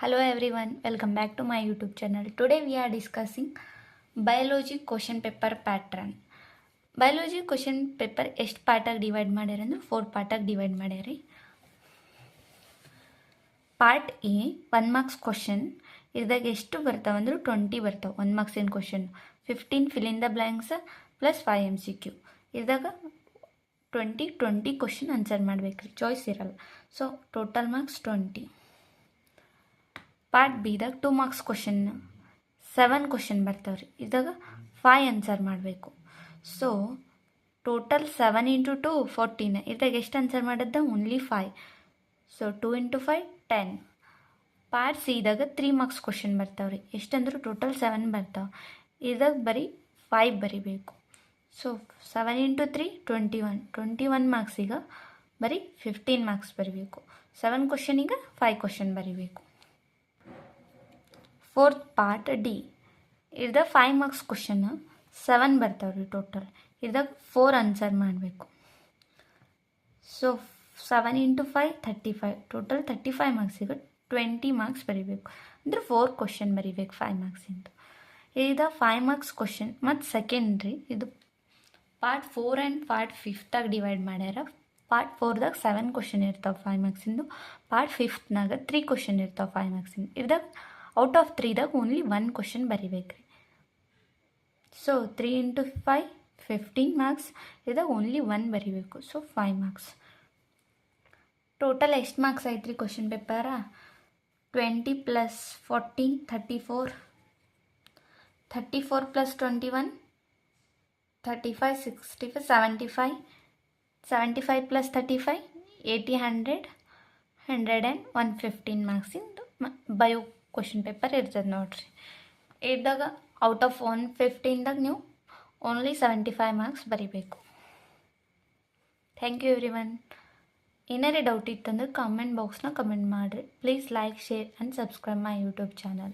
Hello everyone, welcome back to my YouTube channel. Today we are discussing biology question paper pattern. Biology question paper ಎಷ್ಟು ಪಾರ್ಟಾಗಿ divide ಮಾಡ್ಯಾರ ಅಂದ್ರೆ 4 ಪಾರ್ಟಾಗಿ divide ಮಾಡ್ಯಾರಿ. Part A 1 marks question ಇದ್ರಾಗ ಎಷ್ಟು ಬರ್ತಾವಂದ್ರೆ 20 ಬರ್ತಾವೆ. 1 ಮಾರ್ಕ್ಸಿನ question 15 fill in the blanks plus 5 MCQ. ಇದ್ರಾಗ 20 ಕ್ವಶನ್ ಆನ್ಸರ್ ಮಾಡ್ಬೇಕ್ರಿ, ಚಾಯ್ಸ್ ಇರಲ್ಲ. So total marks 20. ಪಾರ್ಟ್ ಬಿದಾಗ 2 ಮಾರ್ಕ್ಸ್ ಕ್ವಶನ್ 7 ಕ್ವಶನ್ ಬರ್ತಾವ್ರಿ. ಇದಾಗ 5 ಆನ್ಸರ್ ಮಾಡಬೇಕು. So total 7 × 2 14. ಇದ್ರಾಗ ಎಷ್ಟು ಆನ್ಸರ್ ಮಾಡಿದ್ದ? ಓನ್ಲಿ 5. ಸೊ 2 × 5 10. ಪಾರ್ಟ್ ಸಿದಾಗ 3 ಮಾರ್ಕ್ಸ್ ಕ್ವಶನ್ ಬರ್ತಾವ್ರಿ. ಎಷ್ಟಂದ್ರೆ ಟೋಟಲ್ 7 ಬರ್ತಾವೆ. ಇದಾಗ ಬರೀ 5 ಬರಿಬೇಕು. ಸೊ 7 × 3 21 ಮಾರ್ಕ್ಸಿಗೆ ಬರೀ 15 ಮಾರ್ಕ್ಸ್ ಬರಿಬೇಕು. 7 ಕ್ವಶನಿಗೆ 5 ಕ್ವಶನ್ ಬರಿಬೇಕು. 4th ಪಾರ್ಟ್ ಡಿ ಇದ್ರಾಗ 5 ಮಾರ್ಕ್ಸ್ ಕ್ವಶನ್ 7 ಬರ್ತಾವ್ರಿ ಟೋಟಲ್. ಇದ್ರಾಗ 4 ಆನ್ಸರ್ ಮಾಡಬೇಕು. ಸೊ 7 × 5 35. ಟೋಟಲ್ 35 ಮಾರ್ಕ್ಸಿಗೆ 20 ಮಾರ್ಕ್ಸ್ ಬರಿಬೇಕು. ಅಂದ್ರೆ 4 ಕ್ವಶನ್ ಬರಿಬೇಕು 5 ಮಾರ್ಕ್ಸಿಂದು. ಇದು 5 ಮಾರ್ಕ್ಸ್ ಕ್ವಶನ್ ಮತ್ತು ಸೆಕೆಂಡ್ರಿ ಇದು ಪಾರ್ಟ್ 4 ಆ್ಯಂಡ್ ಪಾರ್ಟ್ 5 ಡಿವೈಡ್ ಮಾಡ್ಯಾರ. ಪಾರ್ಟ್ 4ದಾಗ 7 ಕ್ವಶನ್ ಇರ್ತಾವೆ 5 ಮಾರ್ಕ್ಸಿಂದು. ಪಾರ್ಟ್ 5ನಾಗ 3 ಕ್ವಶನ್ ಇರ್ತಾವೆ 5 ಮಾರ್ಕ್ಸಿಂದು. ಇದ್ರಾಗ ಔಟ್ ಆಫ್ 3ದಾಗ ಓನ್ಲಿ 1 ಕ್ವಶನ್ ಬರಿಬೇಕ್ರಿ. So 3 × 5 15 marks. ಇದಾಗ ಓನ್ಲಿ 1 ಬರಿಬೇಕು. So 5 marks. ಟೋಟಲ್ ಎಷ್ಟು ಮಾರ್ಕ್ಸ್ ಐತ್ರಿ ಕ್ವಶನ್ ಪೇಪರ? 20 + 40 34. 34 + 21 35 65 75. 75 + 35 80 100 100 and 115 ಮಾರ್ಕ್ಸಿಂದು ಬಯೋ ಕ್ವಶನ್ ಪೇಪರ್ ಇರ್ತದೆ ನೋಡ್ರಿ. ಇದ್ದಾಗ ಔಟ್ ಆಫ್ 115ದಾಗ ನೀವು ಓನ್ಲಿ 75 ಮಾರ್ಕ್ಸ್ ಬರಿಬೇಕು. Thank you everyone. ಏನಾರೇ ಡೌಟ್ ಇತ್ತಂದ್ರೆ ಕಾಮೆಂಟ್ ಬಾಕ್ಸ್ನ ಕಮೆಂಟ್ ಮಾಡಿರಿ. Please like, share and subscribe my YouTube channel.